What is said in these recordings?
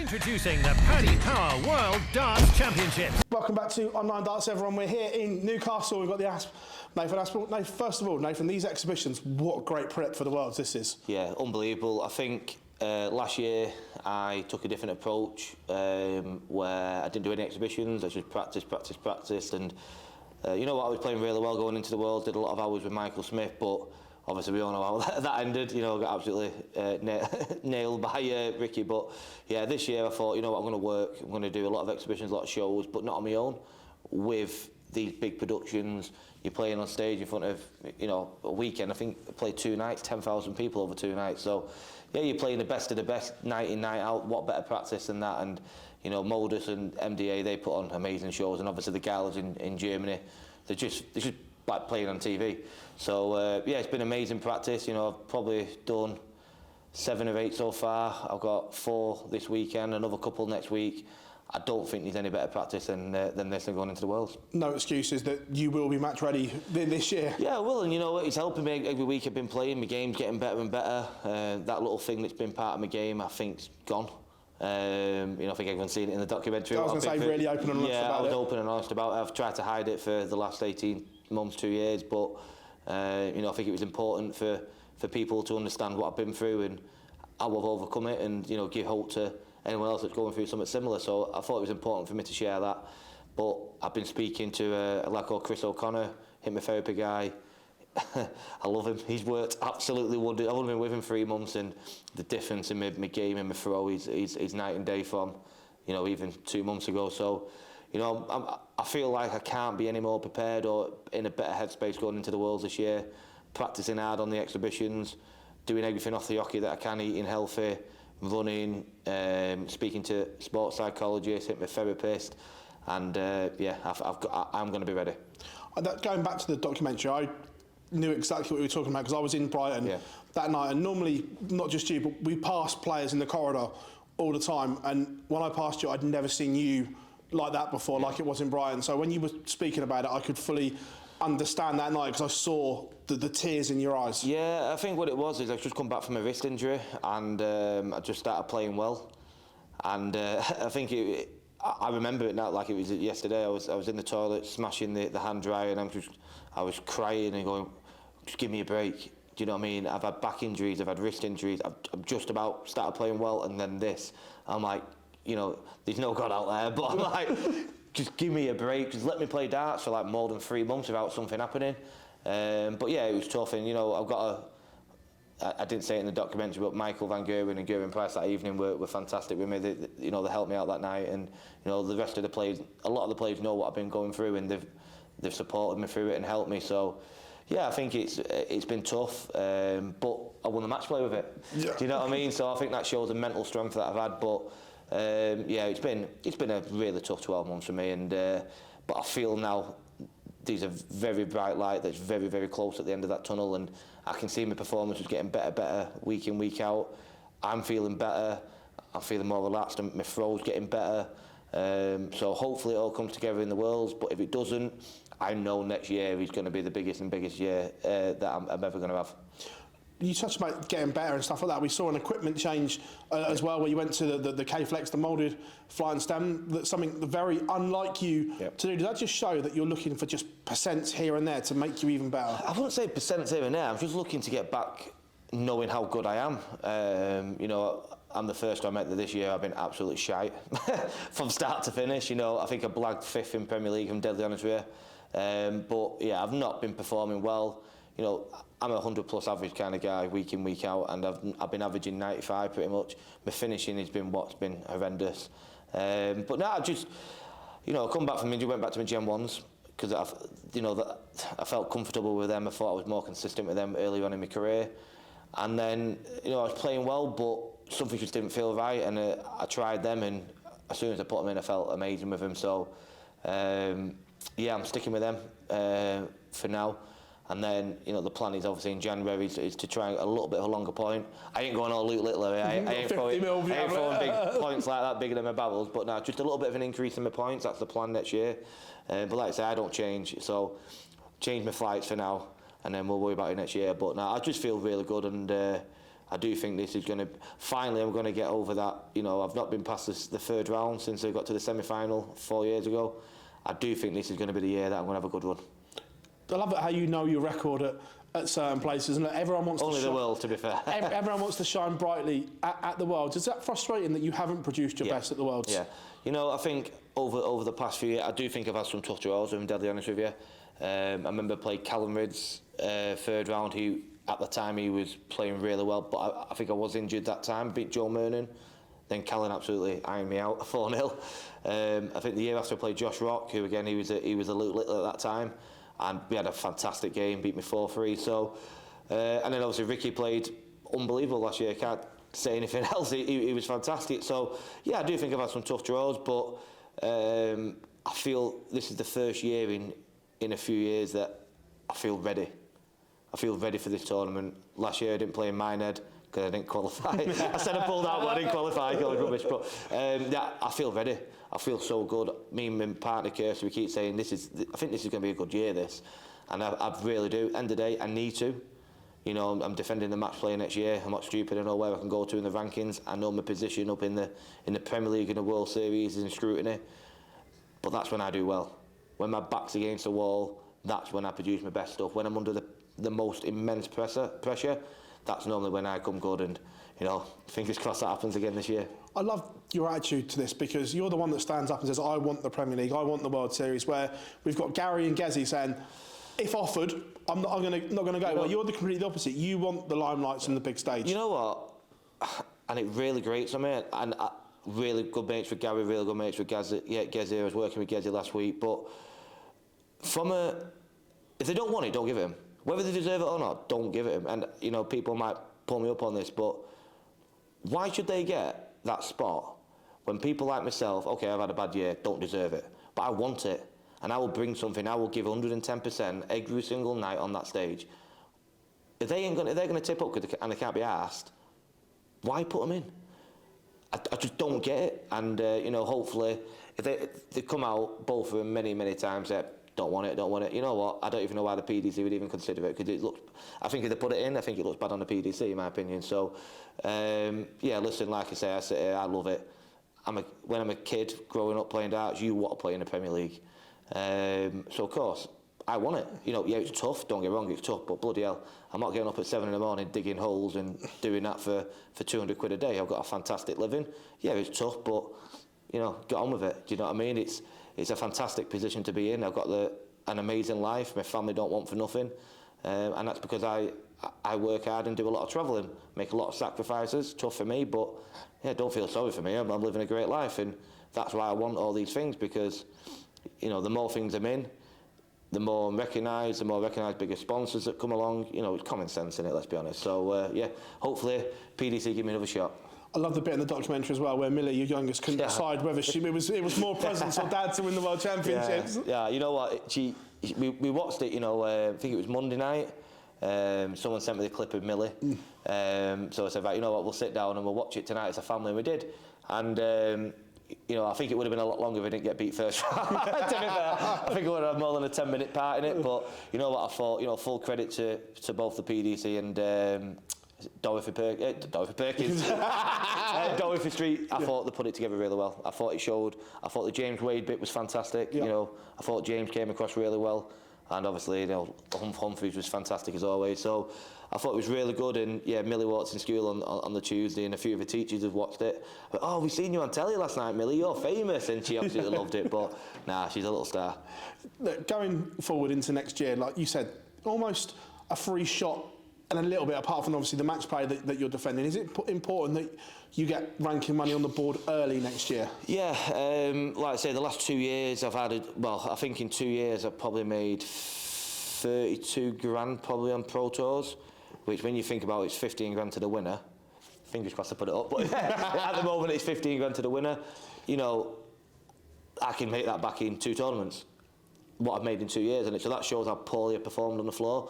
Introducing the Paddy Power World Darts Championships. Welcome back to Online Darts, everyone. We're here in Newcastle. We've got the Nathan Aspinall. Nathan, first of all, Nathan, these exhibitions, what great prep for the Worlds this is. Yeah, unbelievable. I think last year I took a different approach where I didn't do any exhibitions. I just practiced, and you know what, I was playing really well going into the Worlds. Did a lot of hours with Michael Smith, but obviously we all know how that ended. You know, got absolutely nailed by Ricky. But yeah, this year I thought, you know what, I'm going to work. I'm going to do a lot of exhibitions, a lot of shows, but not on my own. With these big productions, you're playing on stage in front of, you know, a weekend. I think I played 2 nights, 10,000 people over 2 nights. So yeah, you're playing the best of the best night in, night out. What better practice than that? And you know, Modus and MDA, they put on amazing shows, and obviously the Galas in Germany, they're just like playing on TV. So yeah, it's been amazing practice. You know, I've probably done 7 or 8 so far. I've got 4 this weekend, another couple next week. I don't think there's any better practice than this and going into the Worlds. No excuses that you will be match ready this year. Yeah, well, and you know, it's helping me every week. I've been playing, my game's getting better and better. That little thing that's been part of my game, I think's gone. You know, I think everyone's seen it in the documentary. I was going to say, really open and honest about it. Yeah, I was open and honest about it. I've tried to hide it for the last 18 months, 2 years, but you know, I think it was important for people to understand what I've been through and how I've overcome it, and you know, give hope to anyone else that's going through something similar. So I thought it was important for me to share that. But I've been speaking to a lad called Chris O'Connor, hypnotherapy guy. I love him. He's worked absolutely wonderful. I've only been with him 3 months, and the difference in my game and my throw is night and day from, you know, even 2 months ago. So, you know, I feel like I can't be any more prepared or in a better headspace going into the Worlds this year. Practicing hard on the exhibitions, doing everything off the hockey that I can, eating healthy, running, speaking to sports psychologists, hypnotherapist, and yeah, I'm going to be ready. Going back to the documentary, I knew exactly what we were talking about because I was in Brighton that night, and normally, not just you, but we pass players in the corridor all the time, and when I passed you, I'd never seen you like that before, like it was in Brighton. So when you were speaking about it, I could fully understand that night because I saw the tears in your eyes. Yeah, I think what it was is I've just come back from a wrist injury, and I just started playing well, and I think I remember it now like it was yesterday. I was in the toilet smashing the hand dryer, and I was crying and going, just give me a break. Do you know what I mean? I've had back injuries, I've had wrist injuries, I've just about started playing well, and then this. I'm like, you know, there's no God out there, but I'm like, just give me a break, just let me play darts for like more than 3 months without something happening. But yeah, it was tough, and you know, I didn't say it in the documentary, but Michael Van Gerwen and Gerwen Price that evening were fantastic with me. They helped me out that night, and you know, the rest of the players, a lot of the players know what I've been going through, and they've supported me through it and helped me. So yeah, I think it's been tough, but I won the match play with it. Yeah. Do you know what I mean? So I think that shows the mental strength that I've had. But yeah, it's been a really tough 12 months for me, and but I feel now there's a very bright light that's very, very close at the end of that tunnel, and I can see my performance is getting better week in, week out. I'm feeling better, I'm feeling more relaxed, and my throw's getting better. So hopefully it all comes together in the Worlds, but if it doesn't, I know next year is going to be the biggest year that I'm ever going to have. You touched about getting better and stuff like that. We saw an equipment change as well, where you went to the K-Flex, the moulded fly and stem. That's something very unlike you to do. Does that just show that you're looking for just percents here and there to make you even better? I wouldn't say percents here and there. I'm just looking to get back knowing how good I am. You know, I'm the first I met this year. I've been absolutely shite from start to finish. You know, I think I blagged 5th in Premier League, I'm deadly honest with you. But yeah, I've not been performing well. You know, I'm a 100+ average kind of guy, week in, week out, and I've been averaging 95 pretty much. My finishing has been what's been horrendous. But now I just, you know, I come back from injury, went back to my Gen 1s, because I felt comfortable with them. I thought I was more consistent with them earlier on in my career. And then, you know, I was playing well, but something just didn't feel right, and I tried them, and as soon as I put them in, I felt amazing with them. So, yeah, I'm sticking with them for now. And then, you know, the plan is obviously in January is to try a little bit of a longer point. I ain't going all Luke Little, I ain't throwing big points like that, bigger than my barrels, but no, just a little bit of an increase in my points. That's the plan next year. But like I say, I don't change, so change my flights for now, and then we'll worry about it next year. But no, I just feel really good, and I do think this is going to, finally I'm going to get over that, you know, I've not been past the third round since I got to the semi-final 4 years ago. I do think this is going to be the year that I'm going to have a good run. I love it how you know your record at certain places, and everyone wants Only to the World, to be fair. Everyone wants to shine brightly at the World. Is that frustrating that you haven't produced your best at the Worlds? Yeah. You know, I think over the past few years, I do think I've had some tough draws, if I'm deadly honest with you. I remember I played Callum Rid's third round. At the time, he was playing really well, but I think I was injured that time. Beat Joe Mernon. Then Callum absolutely ironed me out 4-0. I think the year after I played Josh Rock, who again, he was a little at that time. And we had a fantastic game, beat me 4-3. So, and then obviously Ricky played unbelievable last year. I can't say anything else. He was fantastic. So, yeah, I do think I've had some tough draws, but I feel this is the first year in a few years that I feel ready. I feel ready for this tournament. Last year I didn't play in Minehead because I didn't qualify. I said I pulled out, but I didn't qualify. I was rubbish. But yeah, I feel ready. I feel so good. Me and my partner Kirsty, we keep saying I think this is going to be a good year. This, and I really do. End of the day, I need to. You know, I'm defending the match play next year. I'm not stupid. I know where I can go to in the rankings. I know my position up in the Premier League and the World Series is in scrutiny. But that's when I do well. When my back's against the wall, that's when I produce my best stuff. When I'm under the most immense pressure, that's normally when I come good, and you know, fingers crossed that happens again this year. I love your attitude to this, because you're the one that stands up and says, I want the Premier League, I want the World Series, where we've got Gary and Gezi saying, if offered, I'm not going to go. Well, you're the completely opposite. You want the limelights and the big stage. You know what? And it really grates on me. And really good mates with Gary, really good mates with Gezi. Yeah, Gezi, I was working with Gezi last week, but if they don't want it, don't give it them. Whether they deserve it or not, don't give it them. And, you know, people might pull me up on this, but why should they get that spot when people like myself, okay, I've had a bad year, don't deserve it, but I want it, and I will bring something, I will give 110% every single night on that stage. If they're going to tip up and they can't be asked, why put them in? I just don't get it. And, you know, hopefully, if they come out, both of them, many, many times, don't want it. You know what? I don't even know why the PDC would even consider it, because it looks. I think if they put it in, I think it looks bad on the PDC, in my opinion. So, yeah, listen, like I say, I love it. When I'm a kid growing up playing darts, you want to play in the Premier League. So of course, I want it. You know, yeah, it's tough. Don't get me wrong, it's tough. But bloody hell, I'm not getting up at 7 in the morning digging holes and doing that for 200 quid a day. I've got a fantastic living. Yeah, it's tough, but you know, get on with it. Do you know what I mean? It's a fantastic position to be in. I've got an amazing life. My family don't want for nothing, and that's because I work hard and do a lot of travelling, make a lot of sacrifices. Tough for me, but yeah, don't feel sorry for me. I'm living a great life, and that's why I want all these things, because you know, the more things I'm in, the more I'm recognised, bigger sponsors that come along. You know, it's common sense in it, let's be honest. So yeah, hopefully PDC give me another shot. I love the bit in the documentary as well where Millie, your youngest, couldn't decide whether it was more presents or dad to win the World Championships. Yeah, you know what? We watched it. You know, I think it was Monday night. Someone sent me the clip of Millie. So I said, right, you know what? We'll sit down and we'll watch it tonight as a family. And we did, and. You know, I think it would have been a lot longer if I didn't get beat first round. To be fair, I think I would have had more than a 10-minute part in it. But you know what? I thought, you know, full credit to both the PDC and Dorothy Perkins, Dorothy Street. I thought they put it together really well. I thought it showed. I thought the James Wade bit was fantastic. Yeah. You know, I thought James came across really well, and obviously, you know, Humphreys was fantastic as always. So I thought it was really good. And yeah, Millie walked in school on the Tuesday, and a few of the teachers have watched it. But, oh, we seen you on telly last night, Millie. You're famous, and she absolutely loved it. But nah, she's a little star. Look, going forward into next year, like you said, almost a free shot. And a little bit apart from obviously the match play that you're defending, is it important that you get ranking money on the board early next year? Yeah, like I say, the last 2 years I've had, I think in 2 years I've probably made 32 grand probably on Pro Tours, which when you think about it, it's 15 grand to the winner. Fingers crossed I put it up, but at the moment it's 15 grand to the winner. You know, I can make that back in 2 tournaments, what I've made in 2 years, and so that shows how poorly I performed on the floor.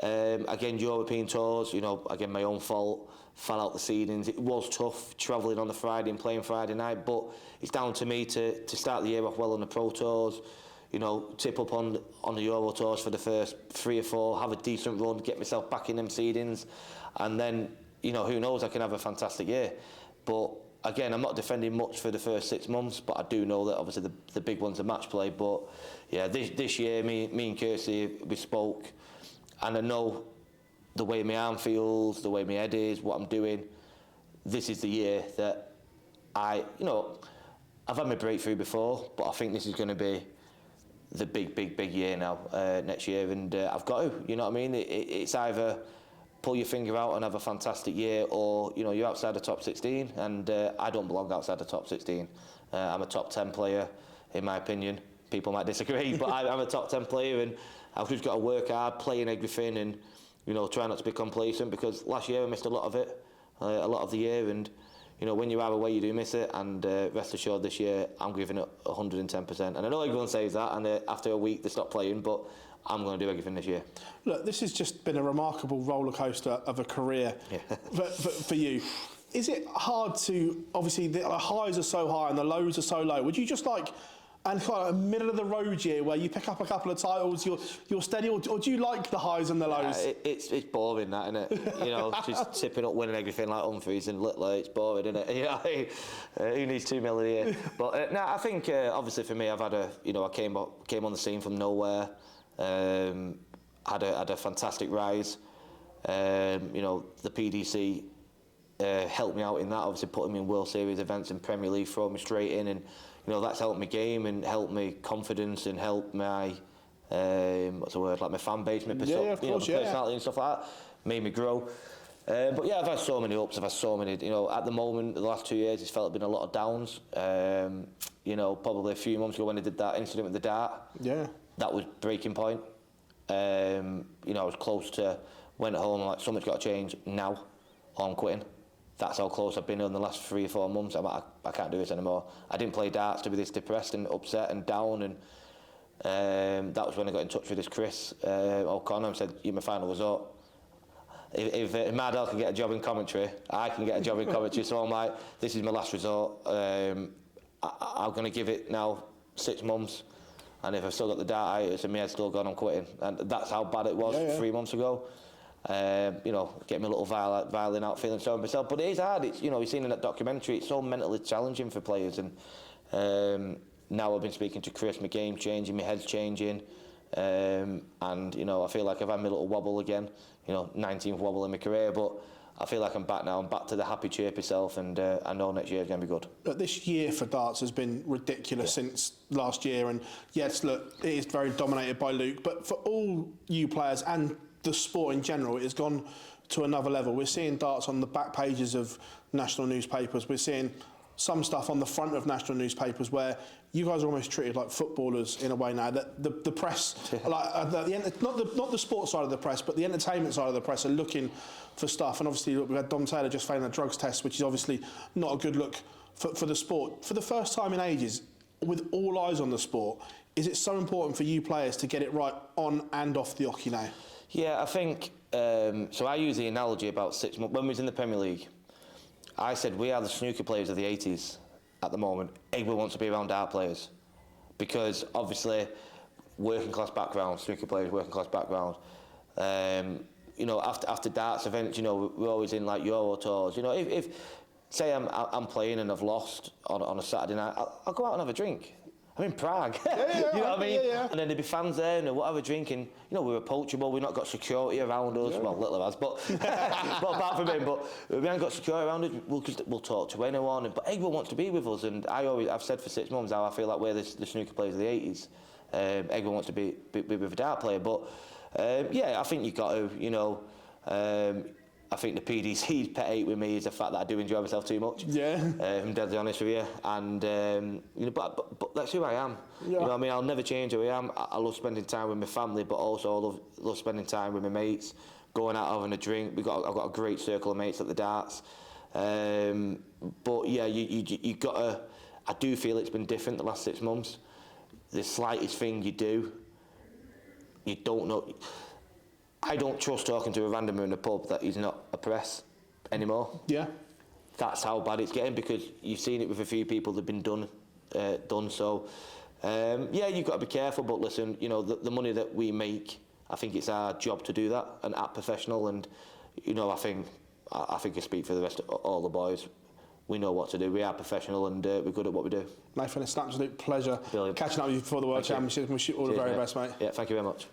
Again, European tours, you know, again, my own fault, fell out the seedings. It was tough travelling on the Friday and playing Friday night, but it's down to me to start the year off well on the Pro Tours, you know, tip up on the Euro Tours for the first 3 or 4, have a decent run, get myself back in them seedings, and then you know, who knows, I can have a fantastic year. But again, I'm not defending much for the first 6 months, but I do know that obviously the big ones are match play. But yeah, this year, me and Kirsty, we spoke, and I know the way my arm feels, the way my head is, what I'm doing. This is the year that you know, I've had my breakthrough before, but I think this is going to be the big year now, next year, and I've got to, you know what I mean? It's either pull your finger out and have a fantastic year, or, you know, you're outside the top 16, and I don't belong outside the top 16. I'm a top 10 player, in my opinion. People might disagree, but I'm a top 10 player, and I've just got to work hard, playing everything, and, you know, try not to be complacent, because last year I missed a lot of it, a lot of the year, and, you know, when you are away, you do miss it, and rest assured this year, I'm giving it 110%. And I know everyone says that, and after a week, they stop playing, but I'm going to do everything this year. Look, this has just been a remarkable roller coaster of a career for you. Is it hard to, obviously, the highs are so high and the lows are so low, would you just like, and kind of a middle of the road year where you pick up a couple of titles, you're steady, or do you like the highs and the lows? It's boring, that, isn't it? You know, just tipping up, winning everything like Humphreys and Littler, it's boring, isn't it? You know, who needs 2 million a year? But no, I think obviously for me, I've had I came on the scene from nowhere, had a fantastic rise. You know, the PDC helped me out in that, obviously putting me in World Series events and Premier League, throw me straight in, and you know, that's helped my game and helped me confidence and helped my what's the word, like my fan base, my personality and stuff like that, made me grow. But yeah, I've had so many ups, I've had so many, you know, at the moment, the last 2 years, it's felt been a lot of downs. You know, probably a few months ago when I did that incident with the dart, that was breaking point. You know, I was close to, went home, like, something's got to change now, or I'm quitting. That's how close I've been in the last 3 or 4 months. I can't do this anymore. I didn't play darts to be this depressed and upset and down, and that was when I got in touch with this Chris O'Connor and said, "You're my final resort. If Mardell can get a job in commentary, I can get a job in commentary." So I'm like, this is my last resort. I'm going to give it now 6 months, and if I've still got the dartitis and my head's still gone, I'm quitting. And that's how bad it was 3 months ago. You know, getting my little violin out, feeling sorry for myself. But it is hard. It's, you know, you've seen in that documentary, it's so mentally challenging for players. And now I've been speaking to Chris, my game's changing, my head's changing. And, you know, I feel like I've had my little wobble again, you know, 19th wobble in my career. But I feel like I'm back now. I'm back to the happy, chirpy self, and I know next year is going to be good. But this year for darts has been ridiculous since last year. And yes, look, it is very dominated by Luke. But for all you players and the sport in general, it has gone to another level. We're seeing darts on the back pages of national newspapers. We're seeing some stuff on the front of national newspapers where you guys are almost treated like footballers in a way now. That the press, like not the sports side of the press, but the entertainment side of the press are looking for stuff. And obviously, look, we had Dom Taylor just failing a drugs test, which is obviously not a good look for the sport. For the first time in ages, with all eyes on the sport, is it so important for you players to get it right on and off the hockey now? Yeah, I think, so I use the analogy about 6 months, when we was in the Premier League, I said we are the snooker players of the 80s at the moment. Everyone wants to be around dart players, because obviously working class background, snooker players, working class background. You know, after darts events, you know, we're always in like Euro tours. You know, if say I'm playing and I've lost on a Saturday night, I'll go out and have a drink. I'm in Prague, you know what I mean? And then there'd be fans there and we'll have a drink, and, you know, we're approachable, we've not got security around us, well, Littler has, but, but apart from him, but we haven't got security around us, we'll talk to anyone, but everyone wants to be with us, and I've said for 6 months how I feel like we're the snooker players of the 80s. Everyone wants to be with a dart player, but yeah, I think you've got to, you know, I think the PDC's pet hate with me is the fact that I do enjoy myself too much. Yeah. I'm deadly honest with you. And, you know, but that's who I am. Yeah. You know what I mean? I'll never change who I am. I love spending time with my family, but also I love spending time with my mates, going out having a drink. I've got a great circle of mates at the darts. But yeah, you got to, I do feel it's been different the last 6 months. The slightest thing you do, you don't know. I don't trust talking to a randomer in the pub that he's not a press anymore. Yeah. That's how bad it's getting, because you've seen it with a few people that have been done. So, yeah, you've got to be careful. But listen, you know, the money that we make, I think it's our job to do that and act professional. And, you know, I think I think I speak for the rest of all the boys. We know what to do. We are professional and we're good at what we do. Nathan, it's an absolute pleasure Brilliant. catching up with you before the World Championship. We wish you all the very best, mate. Yeah, thank you very much.